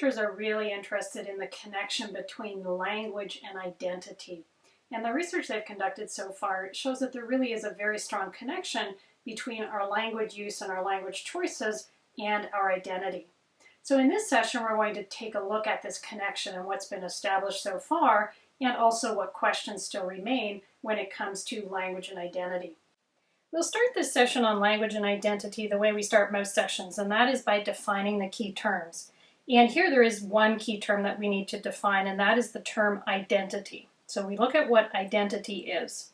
researchers are really interested in the connection between language and identity. And the research they've conducted so far shows that there really is a very strong connection between our language use and our language choices and our identity. So in this session, we're going to take a look at this connection and what's been established so far, and also what questions still remain when it comes to language and identity. We'll start this session on language and identity the way we start most sessions, and that is by defining the key terms. And here there is one key term that we need to define, and that is the term identity. So we look at what identity is.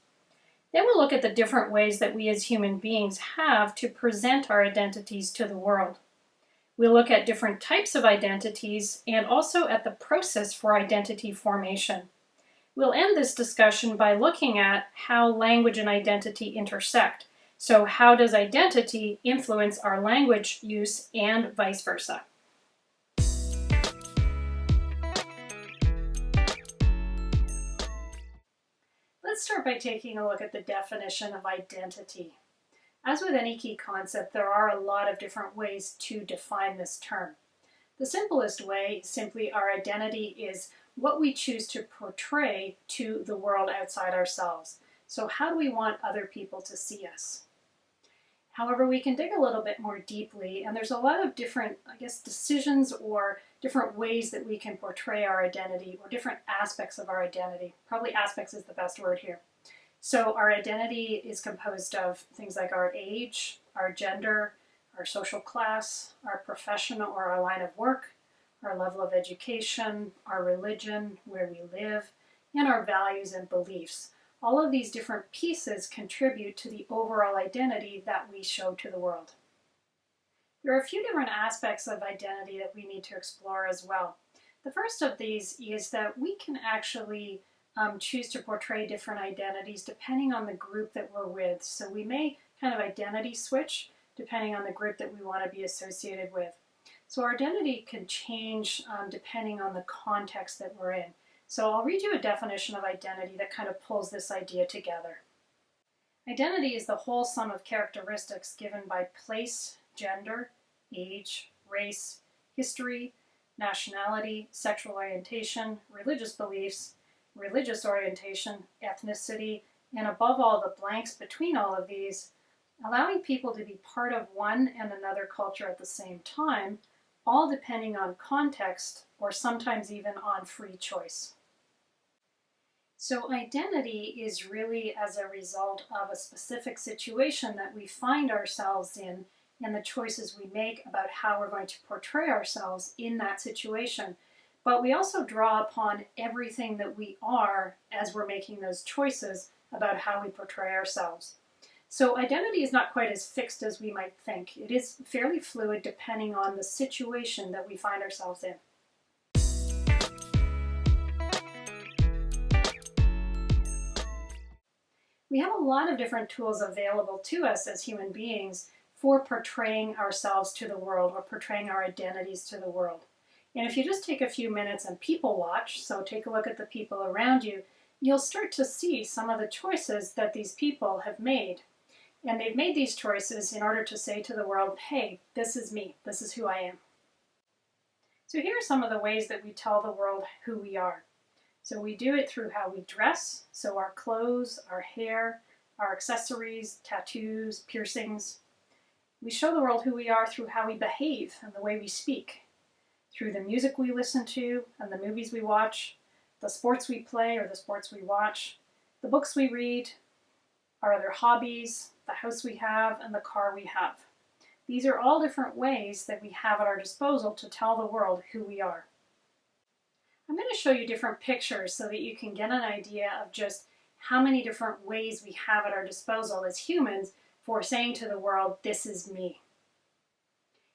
Then we'll look at the different ways that we as human beings have to present our identities to the world. We'll look at different types of identities and also at the process for identity formation. We'll end this discussion by looking at how language and identity intersect. So how does identity influence our language use and vice versa? Let's start by taking a look at the definition of identity. As with any key concept, there are a lot of different ways to define this term. The simplest way, simply our identity, is what we choose to portray to the world outside ourselves. So how do we want other people to see us? However, we can dig a little bit more deeply, and there's a lot of different, decisions or different ways that we can portray our identity, or different aspects of our identity. Probably aspects is the best word here. So our identity is composed of things like our age, our gender, our social class, our profession or our line of work, our level of education, our religion, where we live, and our values and beliefs. All of these different pieces contribute to the overall identity that we show to the world. There are a few different aspects of identity that we need to explore as well. The first of these is that we can actually choose to portray different identities depending on the group that we're with. So we may kind of identity switch depending on the group that we want to be associated with. So our identity can change depending on the context that we're in. So I'll read you a definition of identity that kind of pulls this idea together. Identity is the whole sum of characteristics given by place, gender, age, race, history, nationality, sexual orientation, religious beliefs, religious orientation, ethnicity, and above all the blanks between all of these, allowing people to be part of one and another culture at the same time, all depending on context or sometimes even on free choice. So identity is really as a result of a specific situation that we find ourselves in and the choices we make about how we're going to portray ourselves in that situation. But we also draw upon everything that we are as we're making those choices about how we portray ourselves. So identity is not quite as fixed as we might think. It is fairly fluid depending on the situation that we find ourselves in. We have a lot of different tools available to us as human beings for portraying ourselves to the world or portraying our identities to the world. And if you just take a few minutes and people watch, so take a look at the people around you, you'll start to see some of the choices that these people have made. And they've made these choices in order to say to the world, hey, this is me, this is who I am. So here are some of the ways that we tell the world who we are. So we do it through how we dress, so our clothes, our hair, our accessories, tattoos, piercings. We show the world who we are through how we behave and the way we speak, through the music we listen to and the movies we watch, the sports we play or the sports we watch, the books we read, our other hobbies, the house we have, and the car we have. These are all different ways that we have at our disposal to tell the world who we are. I'm going to show you different pictures so that you can get an idea of just how many different ways we have at our disposal as humans for saying to the world, this is me.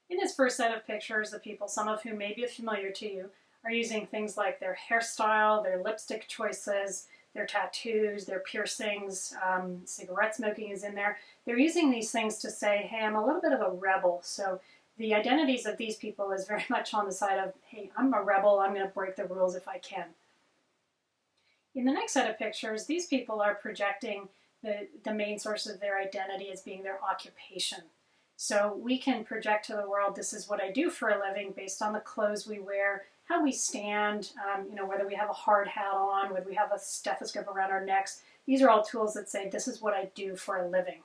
In this first set of pictures, the people, some of whom may be familiar to you, are using things like their hairstyle, their lipstick choices, their tattoos, their piercings, cigarette smoking is in there. They're using these things to say, hey, I'm a little bit of a rebel. So the identities of these people is very much on the side of, hey, I'm a rebel, I'm going to break the rules if I can. In the next set of pictures, these people are projecting the main source of their identity as being their occupation. So we can project to the world, this is what I do for a living based on the clothes we wear, how we stand, whether we have a hard hat on, whether we have a stethoscope around our necks. These are all tools that say, this is what I do for a living.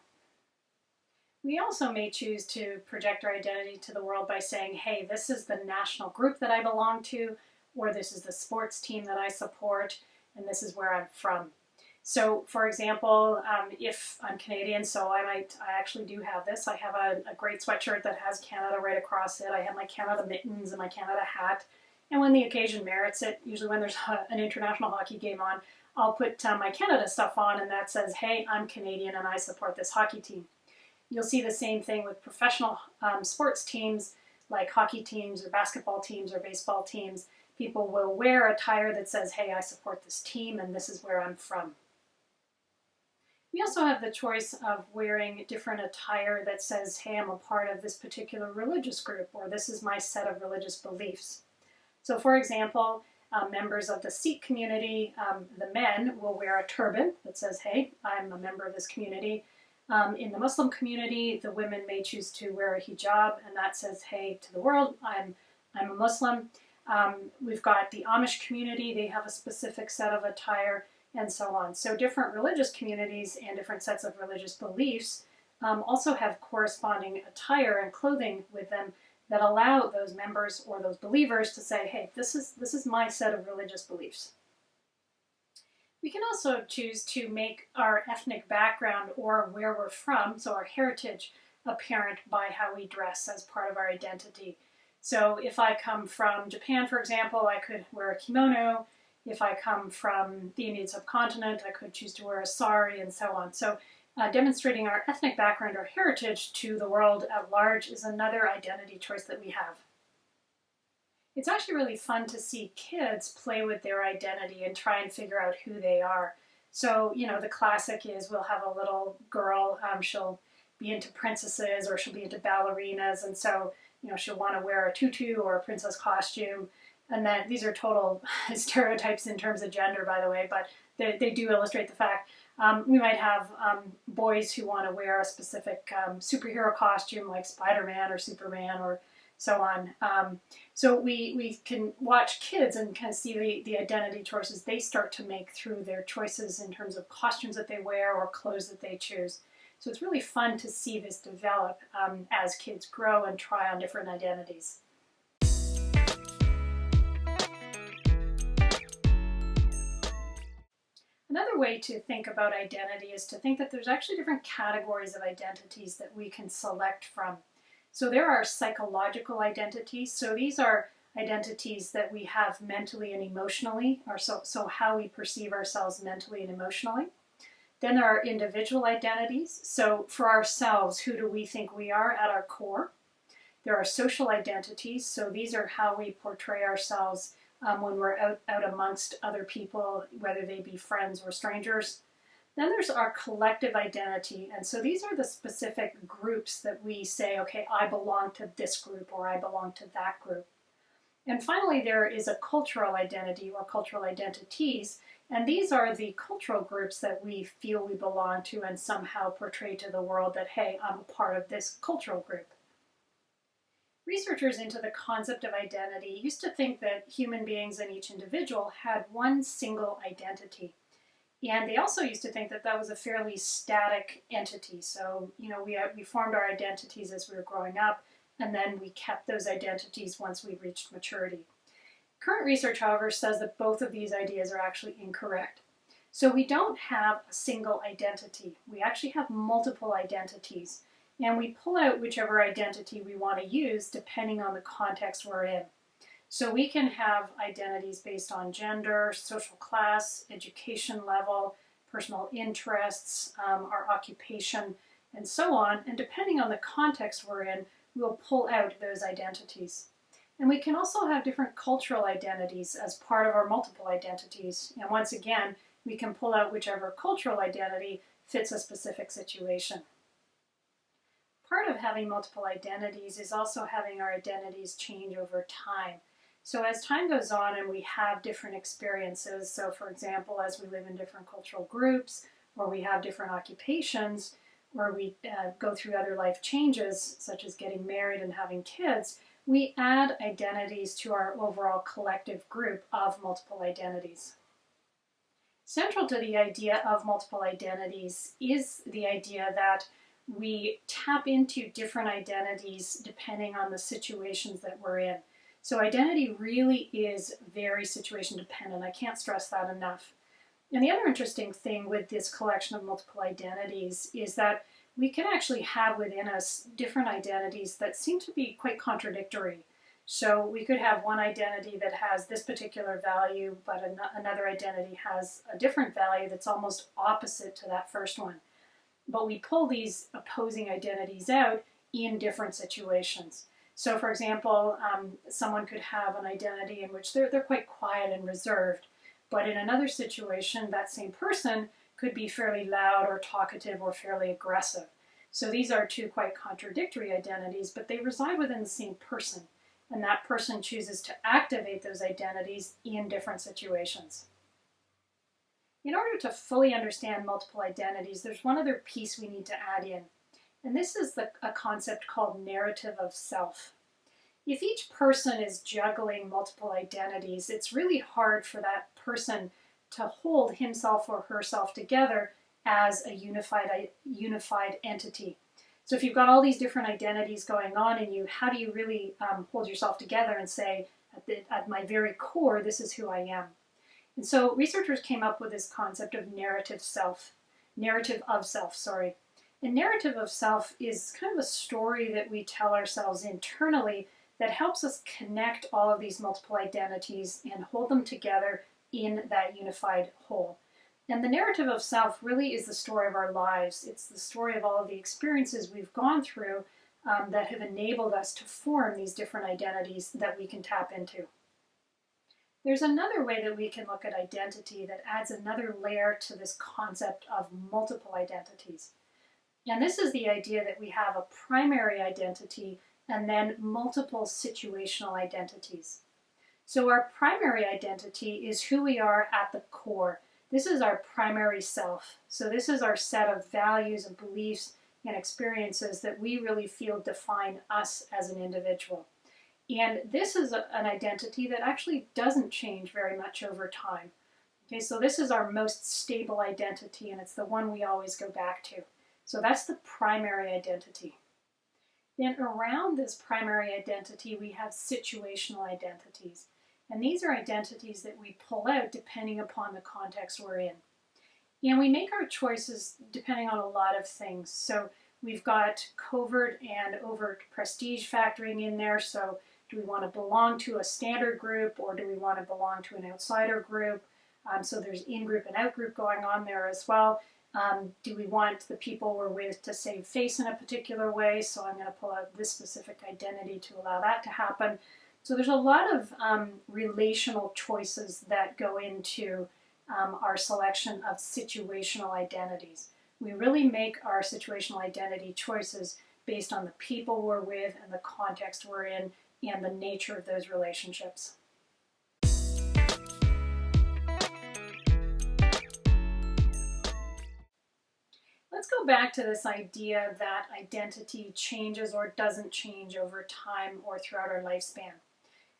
We also may choose to project our identity to the world by saying, hey, this is the national group that I belong to, or this is the sports team that I support, and this is where I'm from. So, for example, if I'm Canadian, so I actually do have this. I have a great sweatshirt that has Canada right across it. I have my Canada mittens and my Canada hat. And when the occasion merits it, usually when there's an international hockey game on, I'll put my Canada stuff on, and that says, hey, I'm Canadian and I support this hockey team. You'll see the same thing with professional sports teams, like hockey teams or basketball teams or baseball teams. People will wear attire that says, hey, I support this team and this is where I'm from. We also have the choice of wearing different attire that says, hey, I'm a part of this particular religious group, or this is my set of religious beliefs. So for example, members of the Sikh community, the men will wear a turban that says, hey, I'm a member of this community. In the Muslim community, the women may choose to wear a hijab, and that says, hey, to the world, I'm a Muslim. We've got the Amish community, they have a specific set of attire, and so on. So different religious communities and different sets of religious beliefs also have corresponding attire and clothing with them that allow those members or those believers to say, hey, this is my set of religious beliefs. We can also choose to make our ethnic background or where we're from, so our heritage, apparent by how we dress as part of our identity. So if I come from Japan, for example, I could wear a kimono. If I come from the Indian subcontinent, I could choose to wear a sari, and so on. So demonstrating our ethnic background or heritage to the world at large is another identity choice that we have. It's actually really fun to see kids play with their identity and try and figure out who they are. So, the classic is we'll have a little girl, she'll be into princesses or she'll be into ballerinas, and so, she'll want to wear a tutu or a princess costume. And then these are total stereotypes in terms of gender, by the way, but they do illustrate the fact. We might have boys who want to wear a specific superhero costume like Spider-Man or Superman or so on. So we can watch kids and kind of see the identity choices they start to make through their choices in terms of costumes that they wear or clothes that they choose. So it's really fun to see this develop as kids grow and try on different identities. Another way to think about identity is to think that there's actually different categories of identities that we can select from. So there are psychological identities. So these are identities that we have mentally and emotionally, or so how we perceive ourselves mentally and emotionally. Then there are individual identities. So for ourselves, who do we think we are at our core? There are social identities. So these are how we portray ourselves when we're out amongst other people, whether they be friends or strangers. Then there's our collective identity, and so these are the specific groups that we say, okay, I belong to this group or I belong to that group. And finally, there is a cultural identity or cultural identities, and these are the cultural groups that we feel we belong to and somehow portray to the world that, hey, I'm a part of this cultural group. Researchers into the concept of identity used to think that human beings and each individual had one single identity. And they also used to think that that was a fairly static entity. So, we formed our identities as we were growing up, and then we kept those identities once we reached maturity. Current research, however, says that both of these ideas are actually incorrect. So we don't have a single identity. We actually have multiple identities. And we pull out whichever identity we want to use depending on the context we're in. So we can have identities based on gender, social class, education level, personal interests, our occupation, and so on. And depending on the context we're in, we'll pull out those identities. And we can also have different cultural identities as part of our multiple identities. And once again, we can pull out whichever cultural identity fits a specific situation. Part of having multiple identities is also having our identities change over time. So as time goes on and we have different experiences, so for example, as we live in different cultural groups, or we have different occupations, or we go through other life changes, such as getting married and having kids, we add identities to our overall collective group of multiple identities. Central to the idea of multiple identities is the idea that we tap into different identities depending on the situations that we're in. So identity really is very situation dependent. I can't stress that enough. And the other interesting thing with this collection of multiple identities is that we can actually have within us different identities that seem to be quite contradictory. So we could have one identity that has this particular value, but another identity has a different value that's almost opposite to that first one. But we pull these opposing identities out in different situations. So for example, someone could have an identity in which they're quite quiet and reserved, but in another situation, that same person could be fairly loud or talkative or fairly aggressive. So these are two quite contradictory identities, but they reside within the same person. And that person chooses to activate those identities in different situations. In order to fully understand multiple identities, there's one other piece we need to add in, and this is a concept called narrative of self. If each person is juggling multiple identities, it's really hard for that person to hold himself or herself together as a unified entity. So if you've got all these different identities going on in you, how do you really hold yourself together and say, at my very core, this is who I am? And so researchers came up with this concept of narrative of self, sorry. And narrative of self is kind of a story that we tell ourselves internally that helps us connect all of these multiple identities and hold them together in that unified whole. And the narrative of self really is the story of our lives. It's the story of all of the experiences we've gone through that have enabled us to form these different identities that we can tap into. There's another way that we can look at identity that adds another layer to this concept of multiple identities. And this is the idea that we have a primary identity and then multiple situational identities. So our primary identity is who we are at the core. This is our primary self. So this is our set of values and beliefs and experiences that we really feel define us as an individual. And this is an identity that actually doesn't change very much over time. Okay, so this is our most stable identity, and it's the one we always go back to. So that's the primary identity. Then around this primary identity, we have situational identities. And these are identities that we pull out depending upon the context we're in. And we make our choices depending on a lot of things. So we've got covert and overt prestige factoring in there. So do we want to belong to a standard group, or do we want to belong to an outsider group? So there's in-group and out-group going on there as well. Do we want the people we're with to save face in a particular way? So I'm going to pull out this specific identity to allow that to happen. So there's a lot of relational choices that go into our selection of situational identities. We really make our situational identity choices based on the people we're with and the context we're in and the nature of those relationships. Let's go back to this idea that identity changes or doesn't change over time or throughout our lifespan.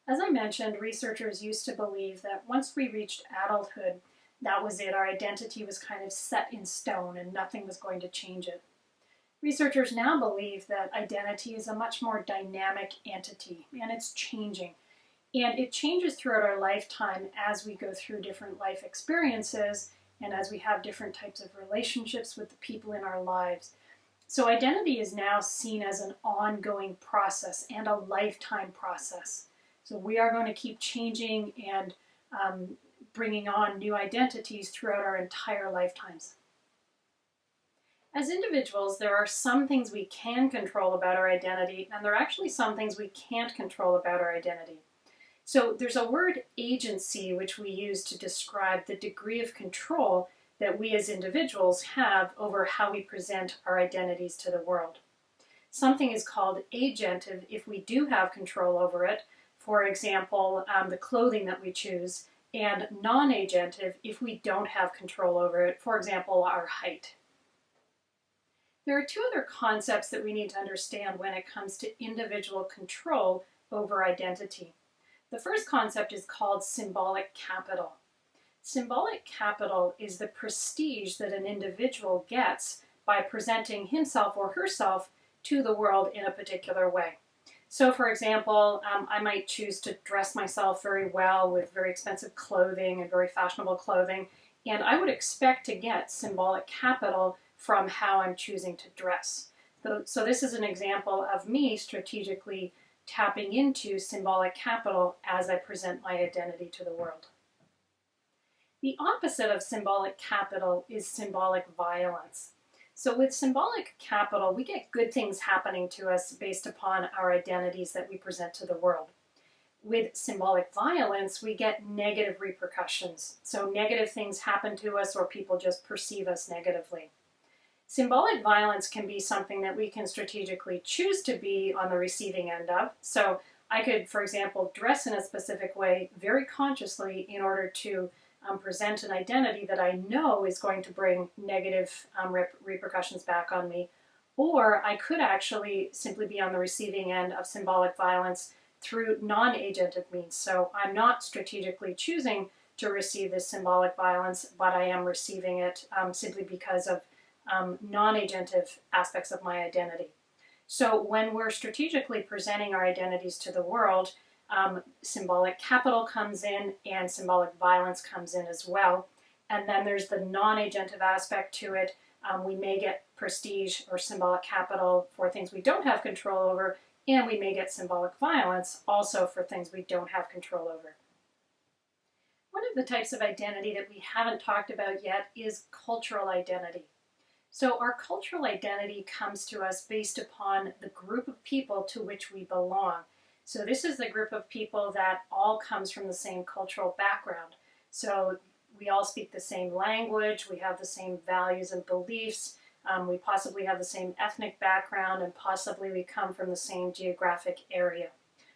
As I mentioned, researchers used to believe that once we reached adulthood, that was it. Our identity was kind of set in stone and nothing was going to change it. Researchers now believe that identity is a much more dynamic entity, and it's changing. And it changes throughout our lifetime as we go through different life experiences and as we have different types of relationships with the people in our lives. So identity is now seen as an ongoing process and a lifetime process. So we are going to keep changing and bringing on new identities throughout our entire lifetimes. As individuals, there are some things we can control about our identity, and there are actually some things we can't control about our identity. So there's a word agency which we use to describe the degree of control that we as individuals have over how we present our identities to the world. Something is called agentive if we do have control over it, for example, the clothing that we choose, and non-agentive if we don't have control over it, for example, our height. There are two other concepts that we need to understand when it comes to individual control over identity. The first concept is called symbolic capital. Symbolic capital is the prestige that an individual gets by presenting himself or herself to the world in a particular way. So for example, I might choose to dress myself very well with very expensive clothing and very fashionable clothing, and I would expect to get symbolic capital from how I'm choosing to dress. So this is an example of me strategically tapping into symbolic capital as I present my identity to the world. The opposite of symbolic capital is symbolic violence. So with symbolic capital, we get good things happening to us based upon our identities that we present to the world. With symbolic violence, we get negative repercussions. So negative things happen to us or people just perceive us negatively. Symbolic violence can be something that we can strategically choose to be on the receiving end of. So I could, for example, dress in a specific way very consciously in order to present an identity that I know is going to bring negative repercussions back on me. Or I could actually simply be on the receiving end of symbolic violence through non-agentive means. So I'm not strategically choosing to receive this symbolic violence, but I am receiving it simply because of non-agentive aspects of my identity. So when we're strategically presenting our identities to the world, symbolic capital comes in and symbolic violence comes in as well. And then there's the non-agentive aspect to it. We may get prestige or symbolic capital for things we don't have control over, and we may get symbolic violence also for things we don't have control over. One of the types of identity that we haven't talked about yet is cultural identity. So our cultural identity comes to us based upon the group of people to which we belong. So this is the group of people that all comes from the same cultural background. So we all speak the same language, we have the same values and beliefs, we possibly have the same ethnic background, and possibly we come from the same geographic area.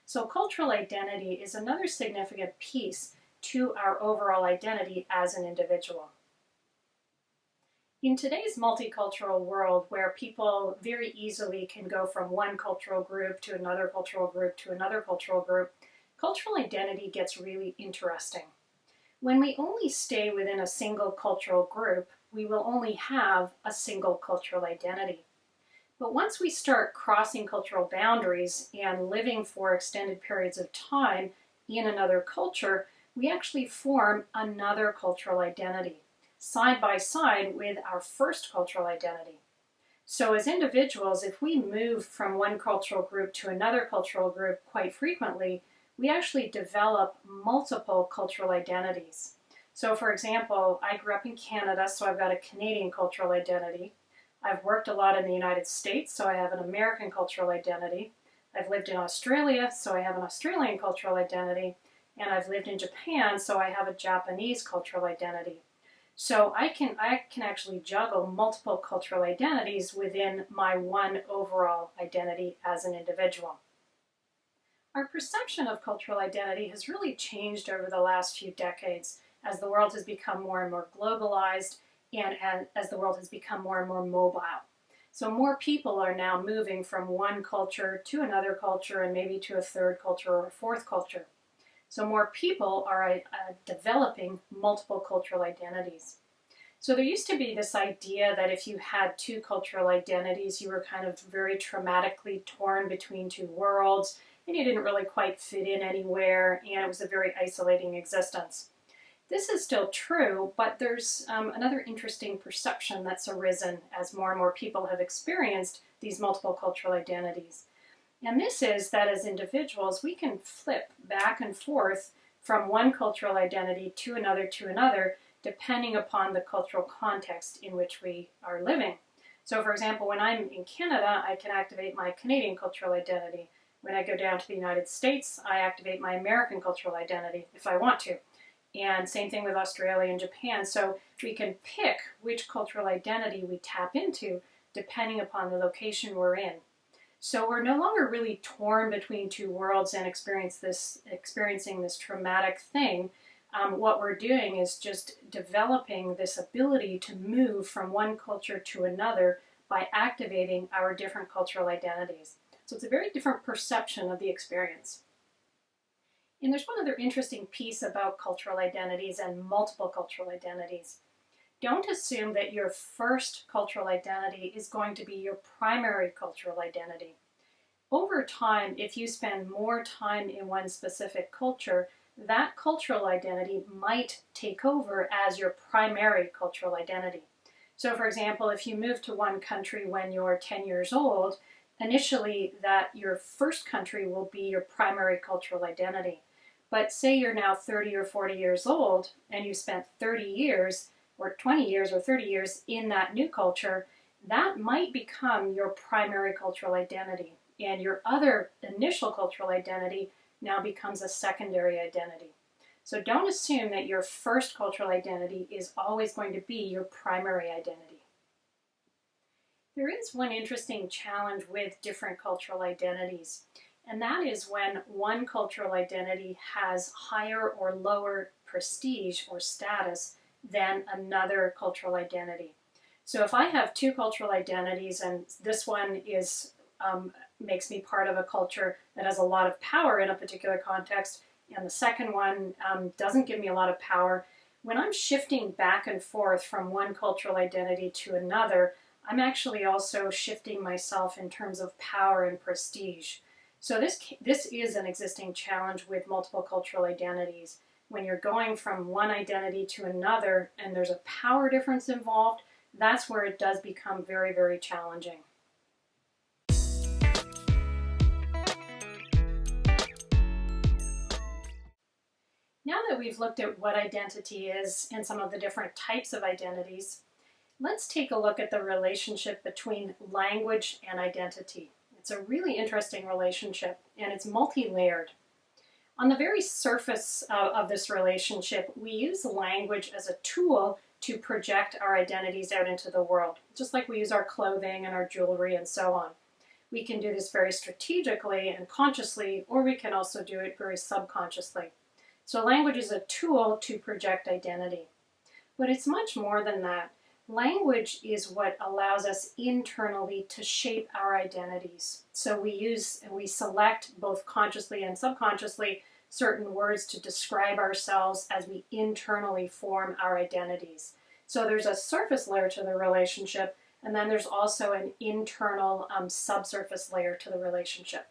So cultural identity is another significant piece to our overall identity as an individual. In today's multicultural world, where people very easily can go from one cultural group to another cultural group to another cultural group, cultural identity gets really interesting. When we only stay within a single cultural group, we will only have a single cultural identity. But once we start crossing cultural boundaries and living for extended periods of time in another culture, we actually form another cultural identity, side by side with our first cultural identity. So as individuals, if we move from one cultural group to another cultural group quite frequently, we actually develop multiple cultural identities. So for example, I grew up in Canada, so I've got a Canadian cultural identity. I've worked a lot in the United States, so I have an American cultural identity. I've lived in Australia, so I have an Australian cultural identity. And I've lived in Japan, so I have a Japanese cultural identity. So I can actually juggle multiple cultural identities within my one overall identity as an individual. Our perception of cultural identity has really changed over the last few decades as the world has become more and more globalized and as the world has become more and more mobile. So more people are now moving from one culture to another culture and maybe to a third culture or a fourth culture. So more people are developing multiple cultural identities. So there used to be this idea that if you had two cultural identities, you were kind of very traumatically torn between two worlds, and you didn't really quite fit in anywhere, and it was a very isolating existence. This is still true, but there's another interesting perception that's arisen as more and more people have experienced these multiple cultural identities. And this is that as individuals, we can flip back and forth from one cultural identity to another, depending upon the cultural context in which we are living. So for example, when I'm in Canada, I can activate my Canadian cultural identity. When I go down to the United States, I activate my American cultural identity if I want to. And same thing with Australia and Japan. So we can pick which cultural identity we tap into depending upon the location we're in. So we're no longer really torn between two worlds and experiencing this traumatic thing. What we're doing is just developing this ability to move from one culture to another by activating our different cultural identities. So it's a very different perception of the experience. And there's one other interesting piece about cultural identities and multiple cultural identities. Don't assume that your first cultural identity is going to be your primary cultural identity. Over time, if you spend more time in one specific culture, that cultural identity might take over as your primary cultural identity. So for example, if you move to one country when you're 10 years old, initially that your first country will be your primary cultural identity. But say you're now 30 or 40 years old and you spent 30 years or 20 years or 30 years in that new culture, that might become your primary cultural identity. And your other initial cultural identity now becomes a secondary identity. So don't assume that your first cultural identity is always going to be your primary identity. There is one interesting challenge with different cultural identities, and that is when one cultural identity has higher or lower prestige or status than another cultural identity. So if I have two cultural identities and this one is makes me part of a culture that has a lot of power in a particular context, and the second one doesn't give me a lot of power, when I'm shifting back and forth from one cultural identity to another, I'm actually also shifting myself in terms of power and prestige. So this is an existing challenge with multiple cultural identities. When you're going from one identity to another and there's a power difference involved, that's where it does become very, very challenging. Now that we've looked at what identity is and some of the different types of identities, let's take a look at the relationship between language and identity. It's a really interesting relationship, and it's multi-layered. On the very surface of this relationship, we use language as a tool to project our identities out into the world, just like we use our clothing and our jewelry and so on. We can do this very strategically and consciously, or we can also do it very subconsciously. So language is a tool to project identity. But it's much more than that. Language is what allows us internally to shape our identities. So we select both consciously and subconsciously certain words to describe ourselves as we internally form our identities. So there's a surface layer to the relationship, and then there's also an internal subsurface layer to the relationship.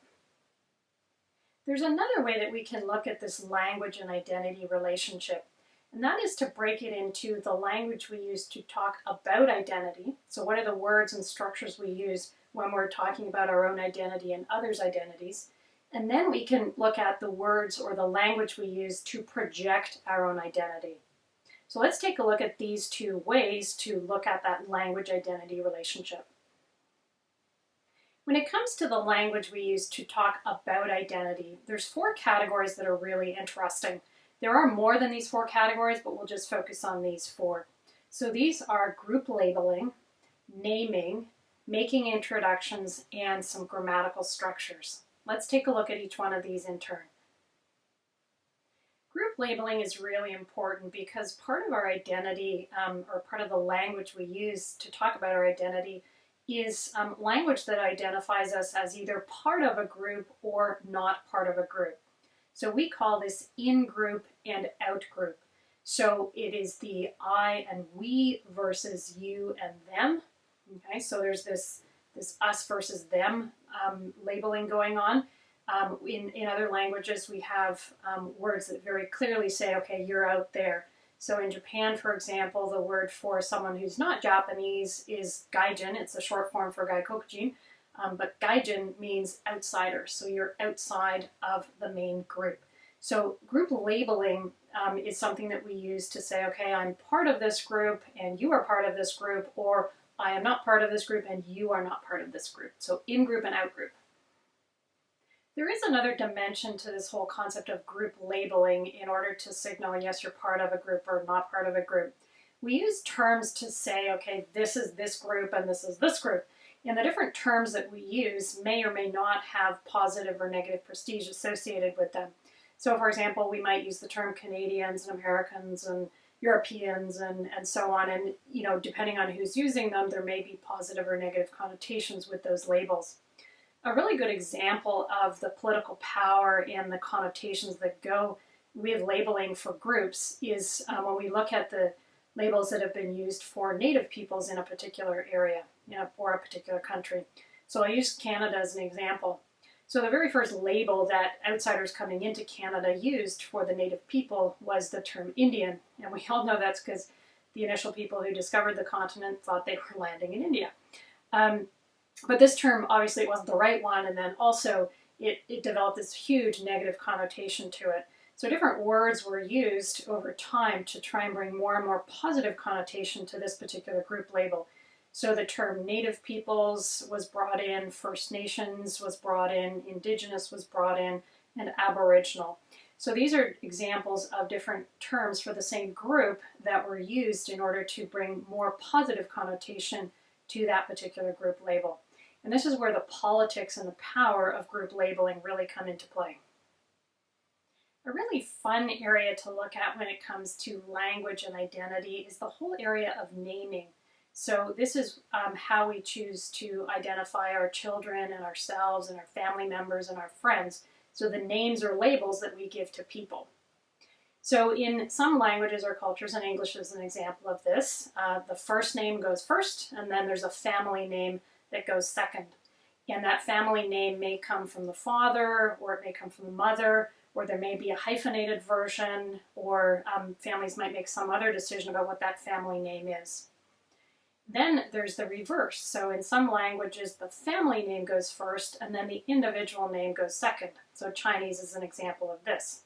There's another way that we can look at this language and identity relationship, and that is to break it into the language we use to talk about identity. So what are the words and structures we use when we're talking about our own identity and others' identities? And then we can look at the words or the language we use to project our own identity. So let's take a look at these two ways to look at that language-identity relationship. When it comes to the language we use to talk about identity, there's 4 categories that are really interesting. There are more than these 4 categories, but we'll just focus on these 4. So these are group labeling, naming, making introductions, and some grammatical structures. Let's take a look at each one of these in turn. Group labeling is really important because part of our identity, or part of the language we use to talk about our identity, is language that identifies us as either part of a group or not part of a group. So we call this in-group and out-group. So it is the I and we versus you and them. Okay, so there's this us versus them labeling going on. In other languages, we have words that very clearly say, okay, you're out there. So in Japan, for example, the word for someone who's not Japanese is gaijin. It's a short form for gaikokujin, but gaijin means outsider. So you're outside of the main group. So group labeling is something that we use to say, okay, I'm part of this group and you are part of this group, or I am not part of this group and you are not part of this group. So in-group and out-group. There is another dimension to this whole concept of group labeling in order to signal, yes, you're part of a group or not part of a group. We use terms to say, okay, this is this group and this is this group. And the different terms that we use may or may not have positive or negative prestige associated with them. So for example, we might use the term Canadians and Americans and Europeans and so on. And, you know, depending on who's using them, there may be positive or negative connotations with those labels. A really good example of the political power and the connotations that go with labeling for groups is when we look at the labels that have been used for Native peoples in a particular area, you know, or a particular country. So I use Canada as an example. So the very first label that outsiders coming into Canada used for the Native people was the term Indian. And we all know that's because the initial people who discovered the continent thought they were landing in India. But this term, obviously, it wasn't the right one, and then also it developed this huge negative connotation to it. So different words were used over time to try and bring more and more positive connotation to this particular group label. So the term Native peoples was brought in, First Nations was brought in, Indigenous was brought in, and Aboriginal. So these are examples of different terms for the same group that were used in order to bring more positive connotation to that particular group label. And this is where the politics and the power of group labeling really come into play. A really fun area to look at when it comes to language and identity is the whole area of naming. So this is how we choose to identify our children and ourselves and our family members and our friends. So the names or labels that we give to people. So in some languages or cultures, and English is an example of this, the first name goes first, and then there's a family name that goes second. And that family name may come from the father, or it may come from the mother, or there may be a hyphenated version, or families might make some other decision about what that family name is. Then there's the reverse. So in some languages, the family name goes first, and then the individual name goes second. So Chinese is an example of this.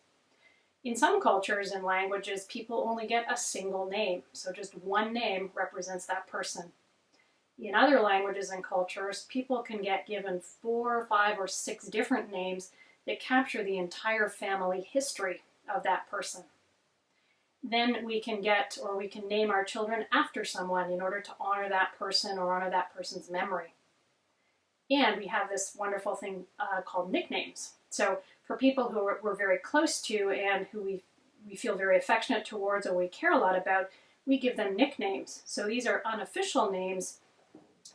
In some cultures and languages, people only get a single name. So just one name represents that person. In other languages and cultures, people can get given 4, 5, or 6 different names that capture the entire family history of that person. Then we can name our children after someone in order to honor that person or honor that person's memory. And we have this wonderful thing called nicknames. So for people who we're very close to and who we feel very affectionate towards or we care a lot about, we give them nicknames. So these are unofficial names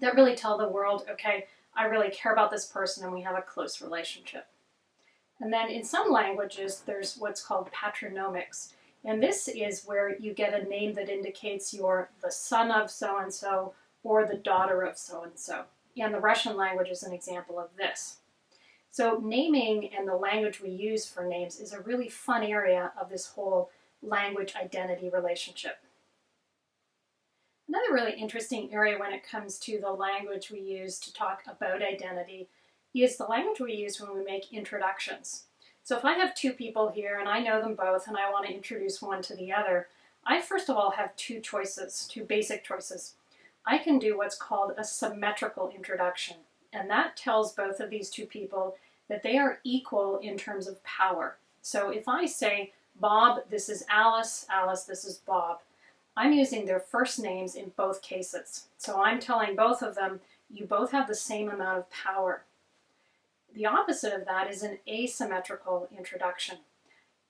that really tell the world, okay, I really care about this person and we have a close relationship. And then in some languages, there's what's called patronymics. And this is where you get a name that indicates you're the son of so-and-so or the daughter of so-and-so. And the Russian language is an example of this. So naming and the language we use for names is a really fun area of this whole language identity relationship. Another really interesting area when it comes to the language we use to talk about identity is the language we use when we make introductions. So if I have 2 people here and I know them both and I want to introduce one to the other, I first of all have 2 choices, 2 basic choices. I can do what's called a symmetrical introduction, and that tells both of these 2 people that they are equal in terms of power. So if I say, Bob, this is Alice, Alice, this is Bob, I'm using their first names in both cases. So I'm telling both of them, you both have the same amount of power. The opposite of that is an asymmetrical introduction.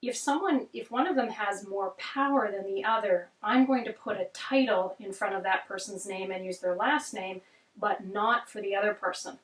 If one of them has more power than the other, I'm going to put a title in front of that person's name and use their last name, but not for the other person.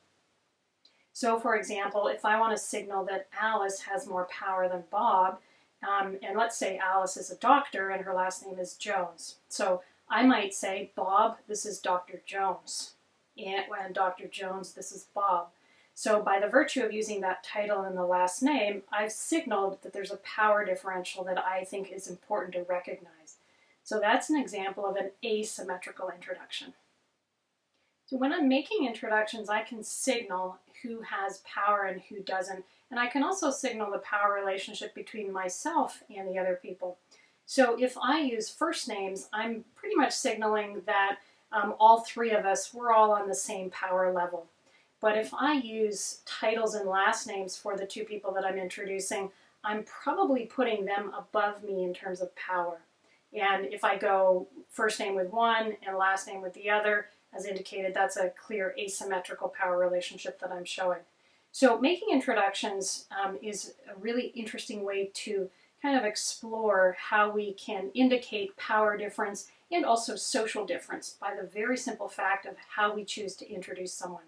So for example, if I want to signal that Alice has more power than Bob, and let's say Alice is a doctor and her last name is Jones. So I might say, Bob, this is Dr. Jones. And Dr. Jones, this is Bob. So by the virtue of using that title and the last name, I've signaled that there's a power differential that I think is important to recognize. So that's an example of an asymmetrical introduction. So when I'm making introductions, I can signal who has power and who doesn't. And I can also signal the power relationship between myself and the other people. So if I use first names, I'm pretty much signaling that all 3 of us, we're all on the same power level. But if I use titles and last names for the 2 people that I'm introducing, I'm probably putting them above me in terms of power. And if I go first name with one and last name with the other, as indicated, that's a clear asymmetrical power relationship that I'm showing. So making introductions is a really interesting way to kind of explore how we can indicate power difference and also social difference by the very simple fact of how we choose to introduce someone.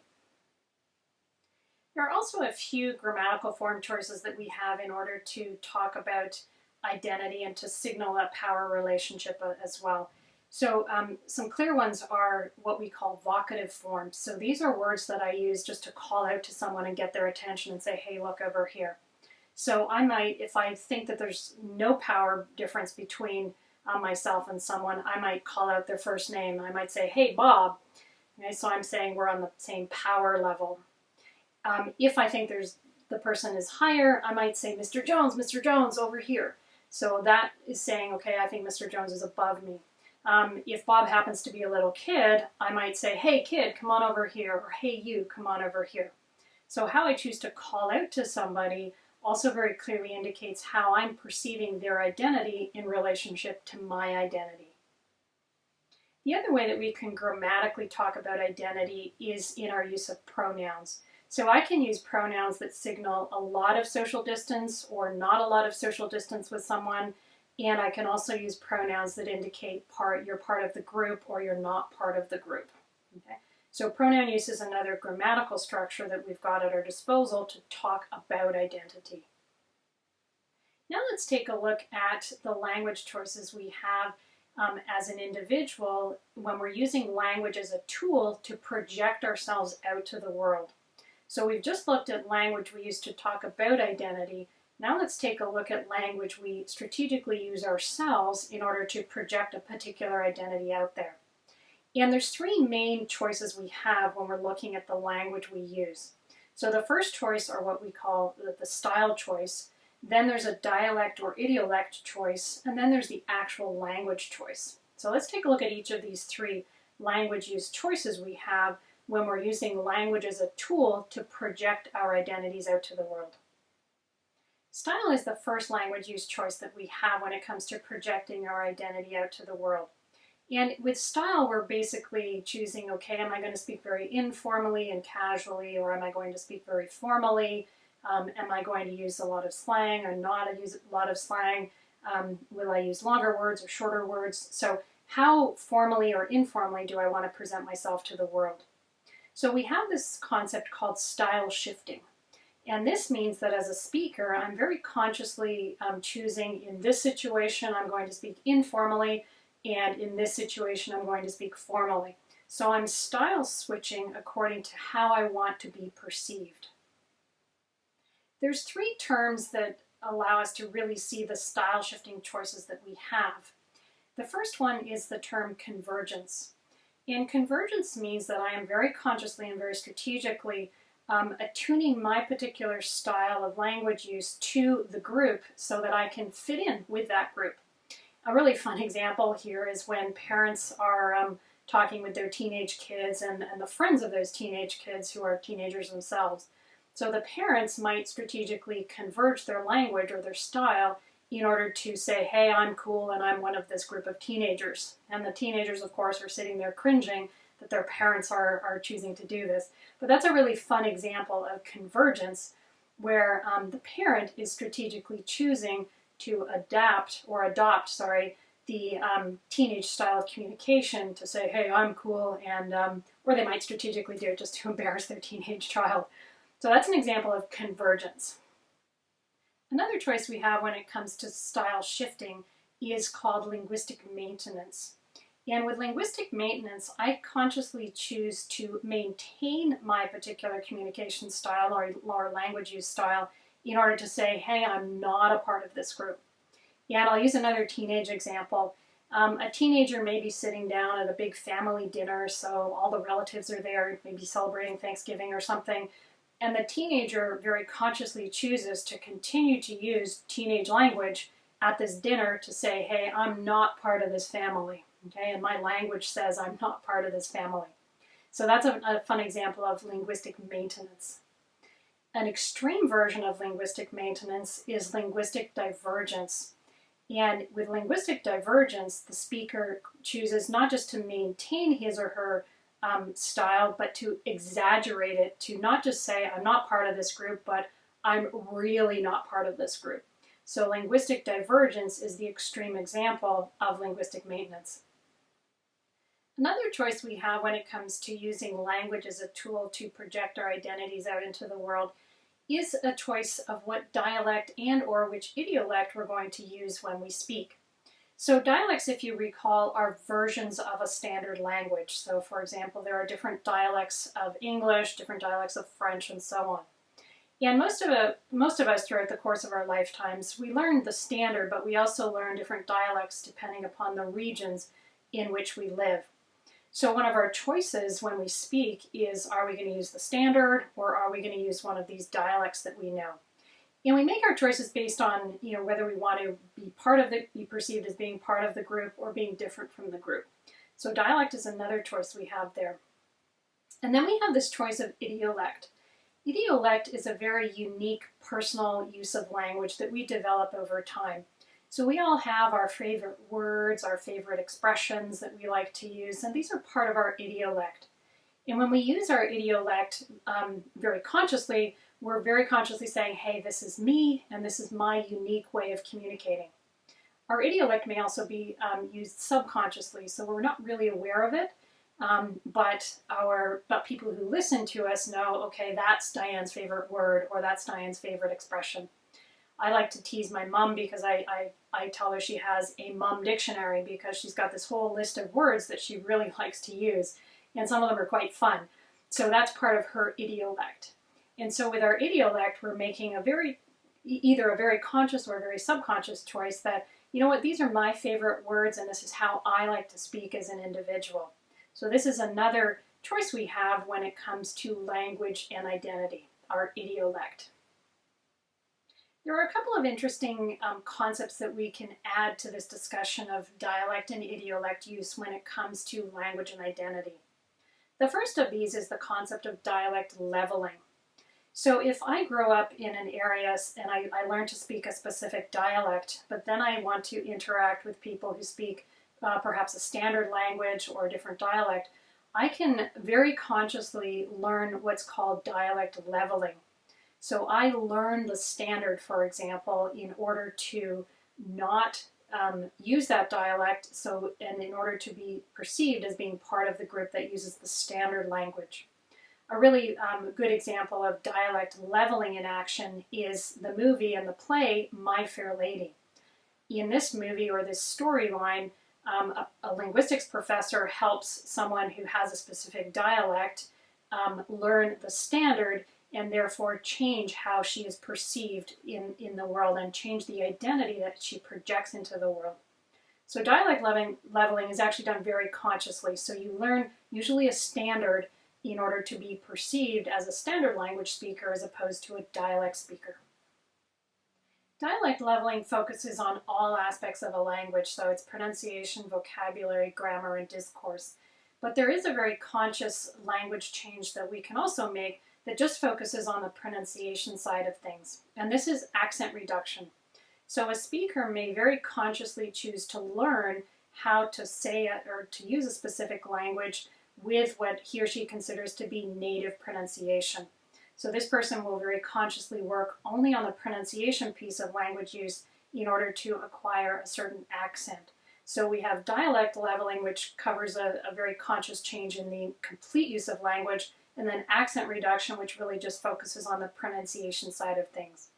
There are also a few grammatical form choices that we have in order to talk about identity and to signal a power relationship as well. So some clear ones are what we call vocative forms. So these are words that I use just to call out to someone and get their attention and say, hey, look over here. So I might, if I think that there's no power difference between myself and someone, I might call out their first name. I might say, hey, Bob. Okay, so I'm saying we're on the same power level. If I think the person is higher, I might say, Mr. Jones, over here. So that is saying, okay, I think Mr. Jones is above me. If Bob happens to be a little kid, I might say, hey, kid, come on over here, or hey, you, come on over here. So how I choose to call out to somebody also very clearly indicates how I'm perceiving their identity in relationship to my identity. The other way that we can grammatically talk about identity is in our use of pronouns. So I can use pronouns that signal a lot of social distance or not a lot of social distance with someone, and I can also use pronouns that indicate you're part of the group or you're not part of the group. Okay? So pronoun use is another grammatical structure that we've got at our disposal to talk about identity. Now let's take a look at the language choices we have as an individual when we're using language as a tool to project ourselves out to the world. So we've just looked at language we use to talk about identity. Now let's take a look at language we strategically use ourselves in order to project a particular identity out there. And there's three main choices we have when we're looking at the language we use. So the first choice are what we call the style choice. Then there's a dialect or idiolect choice, and then there's the actual language choice. So let's take a look at each of these three language use choices we have when we're using language as a tool to project our identities out to the world. Style is the first language use choice that we have when it comes to projecting our identity out to the world. And with style, we're basically choosing, okay, am I going to speak very informally and casually, or am I going to speak very formally? Am I going to use a lot of slang or not use a lot of slang? Will I use longer words or shorter words? So how formally or informally do I want to present myself to the world? So we have this concept called style shifting. And this means that as a speaker, I'm very consciously choosing in this situation, I'm going to speak informally, and in this situation, I'm going to speak formally. So I'm style switching according to how I want to be perceived. There's three terms that allow us to really see the style shifting choices that we have. The first one is the term convergence. And convergence means that I am very consciously and very strategically attuning my particular style of language use to the group so that I can fit in with that group. A really fun example here is when parents are talking with their teenage kids and the friends of those teenage kids who are teenagers themselves. So the parents might strategically converge their language or their style in order to say, hey, I'm cool and I'm one of this group of teenagers. And the teenagers, of course, are sitting there cringing that their parents are choosing to do this. But that's a really fun example of convergence where the parent is strategically choosing to adopt the teenage style of communication to say, hey, I'm cool, and or they might strategically do it just to embarrass their teenage child. So that's an example of convergence. Another choice we have when it comes to style shifting is called linguistic maintenance. And with linguistic maintenance, I consciously choose to maintain my particular communication style or language use style in order to say, hey, I'm not a part of this group. And I'll use another teenage example. A teenager may be sitting down at a big family dinner, so all the relatives are there, maybe celebrating Thanksgiving or something. And the teenager very consciously chooses to continue to use teenage language at this dinner to say, hey, I'm not part of this family, okay? And my language says I'm not part of this family. So that's a fun example of linguistic maintenance. An extreme version of linguistic maintenance is linguistic divergence. And with linguistic divergence, the speaker chooses not just to maintain his or her style, but to exaggerate it, to not just say, I'm not part of this group, but I'm really not part of this group. So linguistic divergence is the extreme example of linguistic maintenance. Another choice we have when it comes to using language as a tool to project our identities out into the world is a choice of what dialect and or which idiolect we're going to use when we speak. So dialects, if you recall, are versions of a standard language. So for example, there are different dialects of English, different dialects of French, and so on. And most of us throughout the course of our lifetimes, we learn the standard, but we also learn different dialects depending upon the regions in which we live. So one of our choices when we speak is, are we going to use the standard or are we going to use one of these dialects that we know? And we make our choices based on, whether we want to be perceived as being part of the group or being different from the group. So dialect is another choice we have there. And then we have this choice of idiolect. Idiolect is a very unique personal use of language that we develop over time. So we all have our favorite words, our favorite expressions that we like to use, and these are part of our idiolect. And when we use our idiolect very consciously, we're very consciously saying, hey, this is me, and this is my unique way of communicating. Our idiolect may also be used subconsciously, so we're not really aware of it, but people who listen to us know, okay, that's Diane's favorite word, or that's Diane's favorite expression. I like to tease my mom because I tell her she has a mom dictionary because she's got this whole list of words that she really likes to use, and some of them are quite fun. So that's part of her idiolect. And so with our idiolect, we're making either a very conscious or a very subconscious choice that, you know what, these are my favorite words and this is how I like to speak as an individual. So this is another choice we have when it comes to language and identity, our idiolect. There are a couple of interesting concepts that we can add to this discussion of dialect and idiolect use when it comes to language and identity. The first of these is the concept of dialect leveling. So if I grow up in an area and I learn to speak a specific dialect, but then I want to interact with people who speak perhaps a standard language or a different dialect, I can very consciously learn what's called dialect leveling. So I learn the standard, for example, in order to not use that dialect, and in order to be perceived as being part of the group that uses the standard language. A really good example of dialect leveling in action is the movie and the play My Fair Lady. In this movie or this storyline, a linguistics professor helps someone who has a specific dialect learn the standard and therefore change how she is perceived in the world and change the identity that she projects into the world. So dialect leveling is actually done very consciously. So you learn usually a standard in order to be perceived as a standard language speaker as opposed to a dialect speaker. Dialect leveling focuses on all aspects of a language, so it's pronunciation, vocabulary, grammar, and discourse. But there is a very conscious language change that we can also make that just focuses on the pronunciation side of things, and this is accent reduction. So a speaker may very consciously choose to learn how to say it or to use a specific language with what he or she considers to be native pronunciation. So this person will very consciously work only on the pronunciation piece of language use in order to acquire a certain accent. So we have dialect leveling, which covers a very conscious change in the complete use of language, and then accent reduction, which really just focuses on the pronunciation side of things.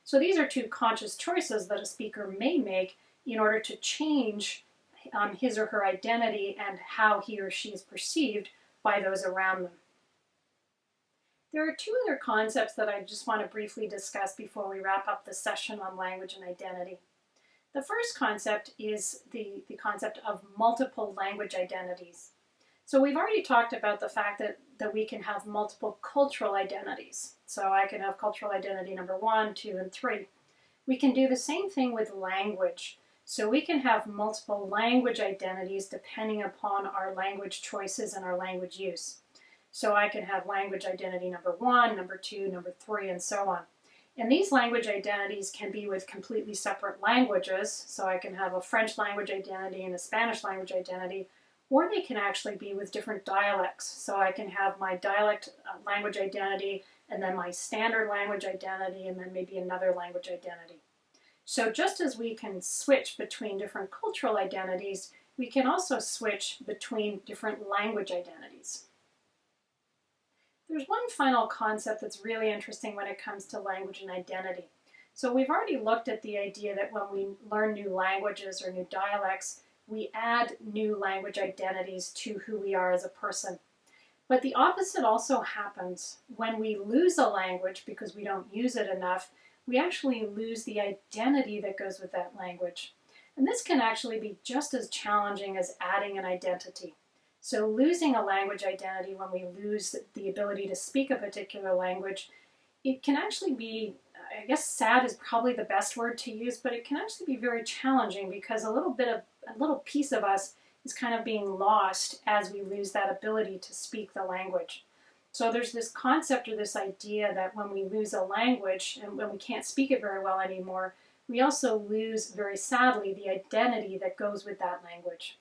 So these are two conscious choices that a speaker may make in order to change his or her identity and how he or she is perceived by those around them. There are two other concepts that I just want to briefly discuss before we wrap up the session on language and identity. The first concept is the concept of multiple language identities. So we've already talked about the fact that we can have multiple cultural identities. So I can have cultural identity number 1, 2, and 3. We can do the same thing with language. So we can have multiple language identities depending upon our language choices and our language use. So I can have language identity number 1, number 2, number 3, and so on. And these language identities can be with completely separate languages. So I can have a French language identity and a Spanish language identity, or they can actually be with different dialects. So I can have my dialect language identity and then my standard language identity and then maybe another language identity. So just as we can switch between different cultural identities, we can also switch between different language identities. There's one final concept that's really interesting when it comes to language and identity. So we've already looked at the idea that when we learn new languages or new dialects, we add new language identities to who we are as a person. But the opposite also happens. When we lose a language because we don't use it enough, we actually lose the identity that goes with that language. And this can actually be just as challenging as adding an identity. So losing a language identity when we lose the ability to speak a particular language, it can actually be, I guess sad is probably the best word to use, but it can actually be very challenging because a little piece of us is kind of being lost as we lose that ability to speak the language. So there's this concept or this idea that when we lose a language and when we can't speak it very well anymore, we also lose, very sadly, the identity that goes with that language.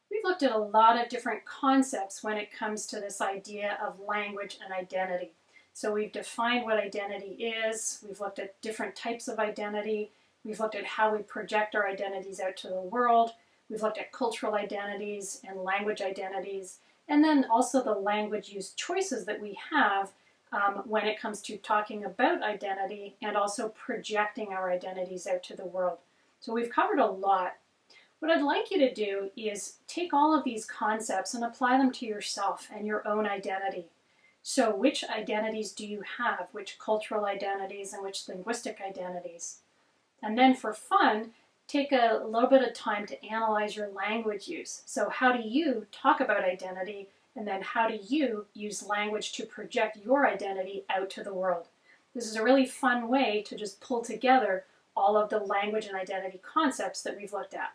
We've looked at a lot of different concepts when it comes to this idea of language and identity. So we've defined what identity is, we've looked at different types of identity, we've looked at how we project our identities out to the world, we've looked at cultural identities and language identities, and then also the language use choices that we have when it comes to talking about identity and also projecting our identities out to the world. So we've covered a lot. What I'd like you to do is take all of these concepts and apply them to yourself and your own identity. So which identities do you have? Which cultural identities and which linguistic identities? And then for fun, take a little bit of time to analyze your language use. So how do you talk about identity, and then how do you use language to project your identity out to the world? This is a really fun way to just pull together all of the language and identity concepts that we've looked at.